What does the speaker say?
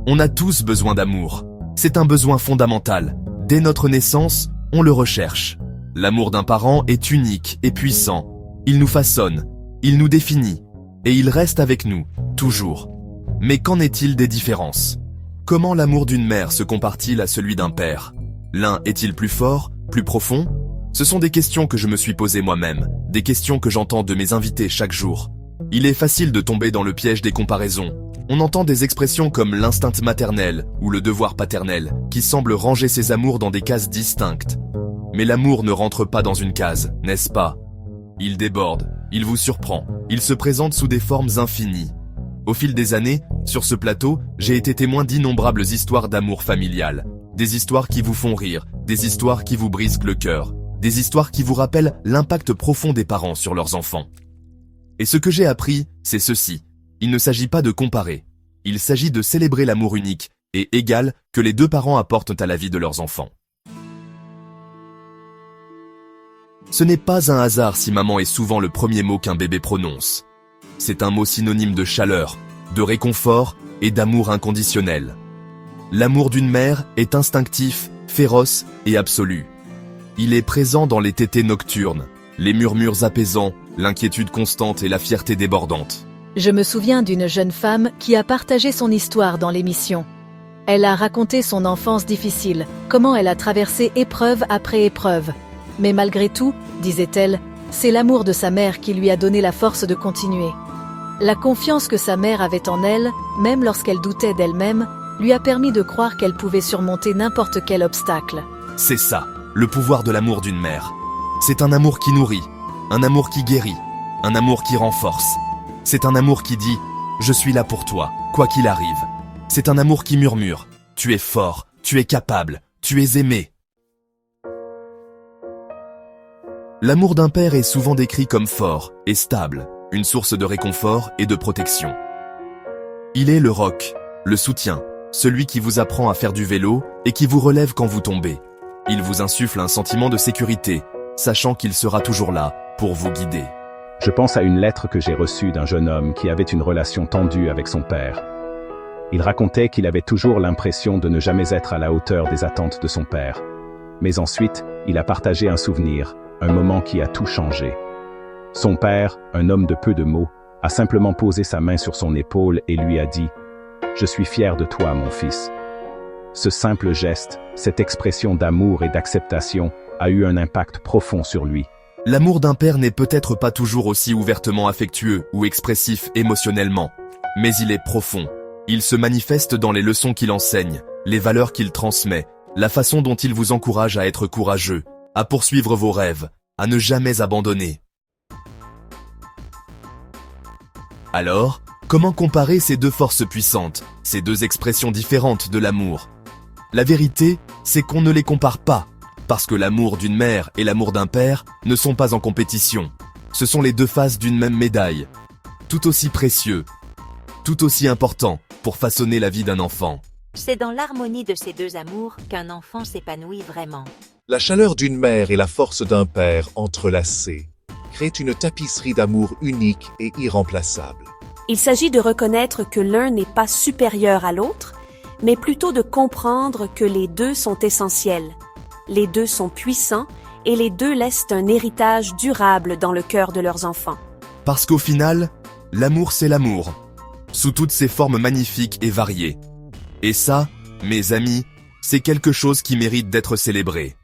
On a tous besoin d'amour. C'est un besoin fondamental. Dès notre naissance, on le recherche. L'amour d'un parent est unique et puissant. Il nous façonne, il nous définit, et il reste avec nous, toujours. Mais qu'en est-il des différences? Comment l'amour d'une mère se compare-t-il à celui d'un père? L'un est-il plus fort, plus profond? Ce sont des questions que je me suis posées moi-même, des questions que j'entends de mes invités chaque jour. Il est facile de tomber dans le piège des comparaisons. On entend des expressions comme l'instinct maternel ou le devoir paternel, qui semblent ranger ces amours dans des cases distinctes. Mais l'amour ne rentre pas dans une case, n'est-ce pas? Il déborde, il vous surprend, il se présente sous des formes infinies. Au fil des années, sur ce plateau, j'ai été témoin d'innombrables histoires d'amour familial. Des histoires qui vous font rire, des histoires qui vous brisent le cœur, des histoires qui vous rappellent l'impact profond des parents sur leurs enfants. Et ce que j'ai appris, c'est ceci. Il ne s'agit pas de comparer. Il s'agit de célébrer l'amour unique et égal que les deux parents apportent à la vie de leurs enfants. Ce n'est pas un hasard si maman est souvent le premier mot qu'un bébé prononce. C'est un mot synonyme de chaleur, de réconfort et d'amour inconditionnel. L'amour d'une mère est instinctif, féroce et absolu. Il est présent dans les tétées nocturnes, les murmures apaisants, l'inquiétude constante et la fierté débordante. Je me souviens d'une jeune femme qui a partagé son histoire dans l'émission. Elle a raconté son enfance difficile, comment elle a traversé épreuve après épreuve. Mais malgré tout, disait-elle, c'est l'amour de sa mère qui lui a donné la force de continuer. La confiance que sa mère avait en elle, même lorsqu'elle doutait d'elle-même, lui a permis de croire qu'elle pouvait surmonter n'importe quel obstacle. C'est ça, le pouvoir de l'amour d'une mère. C'est un amour qui nourrit, un amour qui guérit, un amour qui renforce. C'est un amour qui dit « Je suis là pour toi, quoi qu'il arrive ». C'est un amour qui murmure « Tu es fort, tu es capable, tu es aimé ». L'amour d'un père est souvent décrit comme fort et stable, une source de réconfort et de protection. Il est le roc, le soutien, celui qui vous apprend à faire du vélo et qui vous relève quand vous tombez. Il vous insuffle un sentiment de sécurité, sachant qu'il sera toujours là pour vous guider. Je pense à une lettre que j'ai reçue d'un jeune homme qui avait une relation tendue avec son père. Il racontait qu'il avait toujours l'impression de ne jamais être à la hauteur des attentes de son père. Mais ensuite, il a partagé un souvenir, un moment qui a tout changé. Son père, un homme de peu de mots, a simplement posé sa main sur son épaule et lui a dit « Je suis fier de toi, mon fils ». Ce simple geste, cette expression d'amour et d'acceptation, a eu un impact profond sur lui. L'amour d'un père n'est peut-être pas toujours aussi ouvertement affectueux ou expressif émotionnellement, mais il est profond. Il se manifeste dans les leçons qu'il enseigne, les valeurs qu'il transmet, la façon dont il vous encourage à être courageux, à poursuivre vos rêves, à ne jamais abandonner. Alors, comment comparer ces deux forces puissantes, ces deux expressions différentes de l'amour? La vérité, c'est qu'on ne les compare pas, parce que l'amour d'une mère et l'amour d'un père ne sont pas en compétition. Ce sont les deux faces d'une même médaille, tout aussi précieux, tout aussi important pour façonner la vie d'un enfant. C'est dans l'harmonie de ces deux amours qu'un enfant s'épanouit vraiment. La chaleur d'une mère et la force d'un père entrelacées créent une tapisserie d'amour unique et irremplaçable. Il s'agit de reconnaître que l'un n'est pas supérieur à l'autre, mais plutôt de comprendre que les deux sont essentiels. Les deux sont puissants et les deux laissent un héritage durable dans le cœur de leurs enfants. Parce qu'au final, l'amour c'est l'amour, sous toutes ses formes magnifiques et variées. Et ça, mes amis, c'est quelque chose qui mérite d'être célébré.